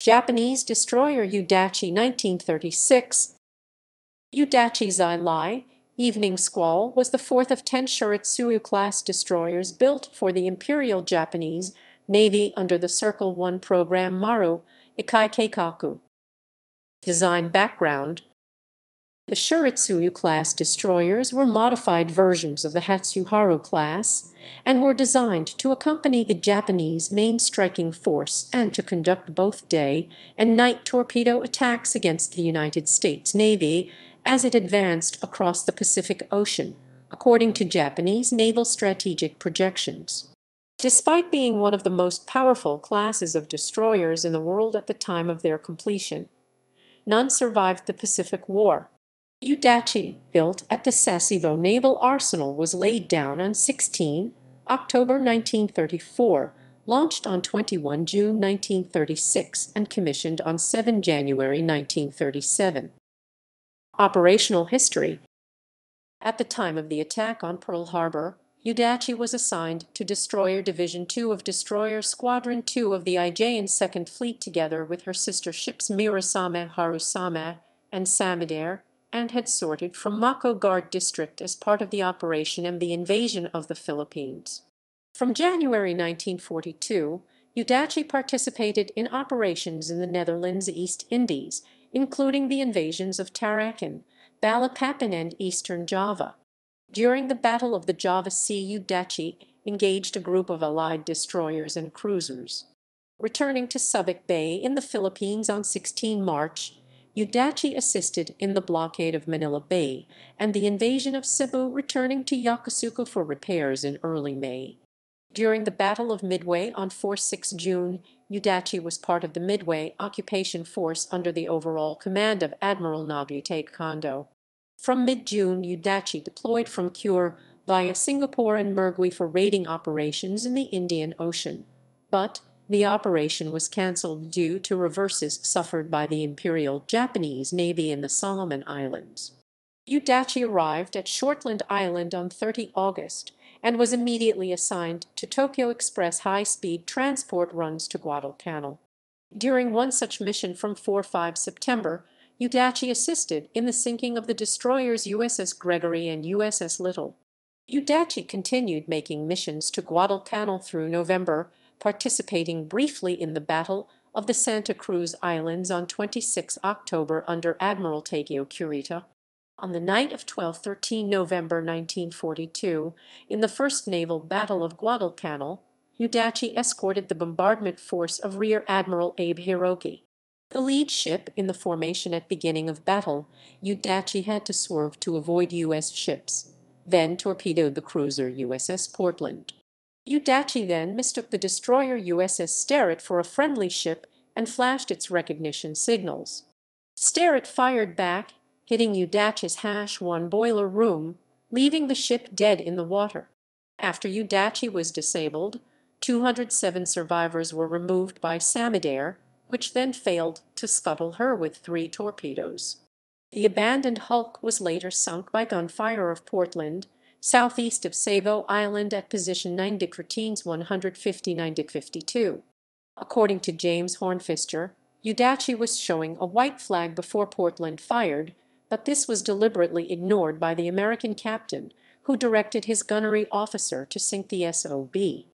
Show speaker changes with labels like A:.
A: Japanese destroyer Yūdachi 1936. Yūdachi Zai Evening Squall was the fourth of 10 Shiratsuyu-class destroyers built for the Imperial Japanese Navy under the Circle 1 program. Maru Ichi Keikaku. Design background. The Shiratsuyu-class destroyers were modified versions of the Hatsuharu class and were designed to accompany the Japanese main striking force and to conduct both day and night torpedo attacks against the United States Navy as it advanced across the Pacific Ocean, according to Japanese naval strategic projections. Despite being one of the most powerful classes of destroyers in the world at the time of their completion, none survived the Pacific War. Yūdachi, built at the Sasebo Naval Arsenal, was laid down on 16 October 1934, launched on 21 June 1936, and commissioned on 7 January 1937. Operational history. At the time of the attack on Pearl Harbor, Yūdachi was assigned to Destroyer Division 2 of Destroyer Squadron 2 of the Aegean Second Fleet together with her sister ships Mirasame, Harusame, and Samadare, and had sorted from Mako Guard District as part of the operation and the invasion of the Philippines. From January 1942, Yūdachi participated in operations in the Netherlands East Indies, including the invasions of Tarakan, Balikpapan, and eastern Java. During the Battle of the Java Sea, Yūdachi engaged a group of Allied destroyers and cruisers. Returning to Subic Bay in the Philippines on 16 March, Yūdachi assisted in the blockade of Manila Bay and the invasion of Cebu, returning to Yokosuka for repairs in early May. During the Battle of Midway on 4-6 June, Yūdachi was part of the Midway occupation force under the overall command of Admiral Nagitake Kondo. From mid-June, Yūdachi deployed from Kure via Singapore and Mergui for raiding operations in the Indian Ocean, but the operation was cancelled due to reverses suffered by the Imperial Japanese Navy in the Solomon Islands. Yūdachi arrived at Shortland Island on 30 August and was immediately assigned to Tokyo Express high-speed transport runs to Guadalcanal. During one such mission from 4-5 September, Yūdachi assisted in the sinking of the destroyers USS Gregory and USS Little. Yūdachi continued making missions to Guadalcanal through November, participating briefly in the Battle of the Santa Cruz Islands on 26 October under Admiral Takeo Kurita. On the night of 12-13 November 1942, in the First Naval Battle of Guadalcanal, Yūdachi escorted the bombardment force of Rear Admiral Abe Hiroki. The lead ship in the formation at beginning of battle, Yūdachi had to swerve to avoid U.S. ships, then torpedoed the cruiser USS Portland. Yūdachi then mistook the destroyer USS Sterett for a friendly ship and flashed its recognition signals. Sterett fired back, hitting Yūdachi's #1 boiler room, leaving the ship dead in the water. After Yūdachi was disabled, 207 survivors were removed by Samadare, which then failed to scuttle her with 3 torpedoes. The abandoned hulk was later sunk by gunfire of Portland, southeast of Savo Island at position 9-159-52. According to James Hornfister, Yūdachi was showing a white flag before Portland fired, but this was deliberately ignored by the American captain, who directed his gunnery officer to sink the SOB.